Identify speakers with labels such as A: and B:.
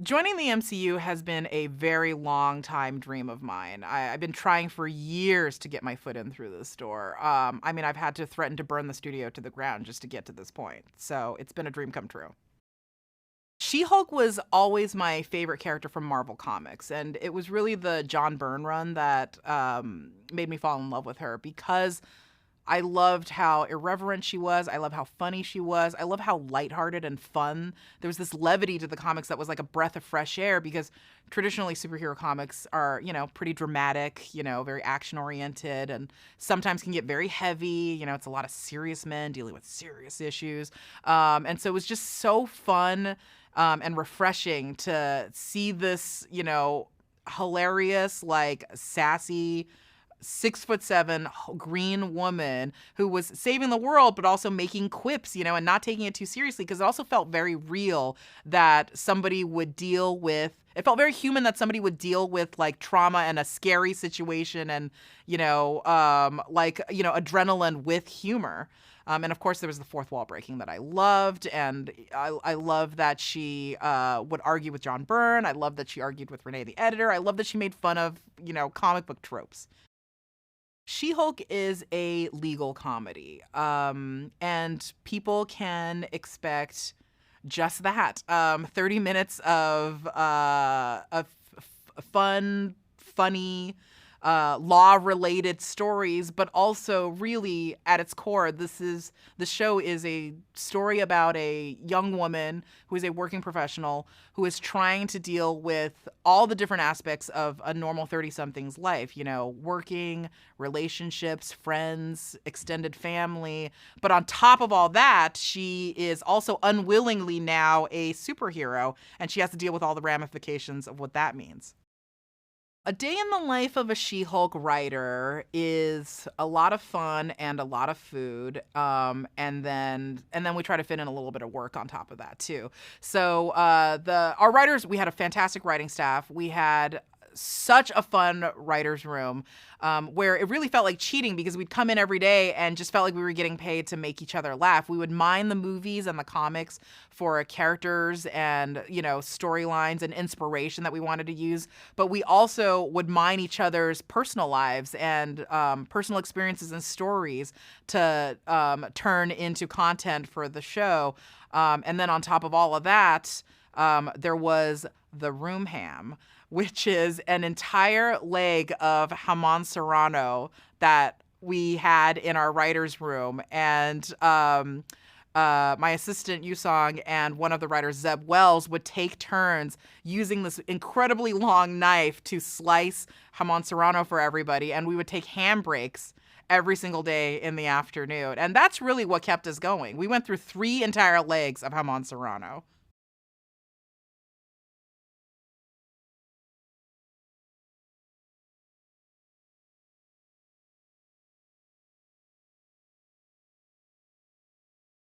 A: Joining the MCU has been a very long time dream of mine. I've been trying for years to get my foot in through this door. I mean, I've had to threaten to burn the studio to the ground just to get to this point. So it's been a dream come true. She-Hulk was always my favorite character from Marvel Comics, and it was really the John Byrne run that made me fall in love with her because I loved how irreverent she was. I love how funny she was. I love how lighthearted and fun. There was this levity to the comics that was like a breath of fresh air because traditionally superhero comics are, pretty dramatic, very action oriented and sometimes can get very heavy. It's a lot of serious men dealing with serious issues. And so it was just so fun and refreshing to see this, hilarious, like sassy 6'7" green woman who was saving the world, but also making quips, and not taking it too seriously because it also felt very real that somebody would deal with. It felt very human that somebody would deal with like trauma and a scary situation and, adrenaline with humor. And of course, there was the fourth wall breaking that I loved. And I love that she would argue with John Byrne. I love that she argued with Renee, the editor. I love that she made fun of, comic book tropes. She-Hulk is a legal comedy, and people can expect just that. 30 minutes of fun, funny, law-related stories, but also really at its core, the show is a story about a young woman who is a working professional who is trying to deal with all the different aspects of a normal 30-something's life, working, relationships, friends, extended family. But on top of all that, she is also unwillingly now a superhero, and she has to deal with all the ramifications of what that means. A day in the life of a She-Hulk writer is a lot of fun and a lot of food, and then we try to fit in a little bit of work on top of that too. So our writers, we had a fantastic writing staff. We had such a fun writer's room where it really felt like cheating because we'd come in every day and just felt like we were getting paid to make each other laugh. We would mine the movies and the comics for characters and, storylines and inspiration that we wanted to use. But we also would mine each other's personal lives and personal experiences and stories to turn into content for the show. And then on top of all of that, there was the room ham, which is an entire leg of jamon serrano that we had in our writer's room. And my assistant, Yusong, and one of the writers, Zeb Wells, would take turns using this incredibly long knife to slice jamon serrano for everybody. And we would take ham breaks every single day in the afternoon. And that's really what kept us going. We went through 3 entire legs of jamon serrano.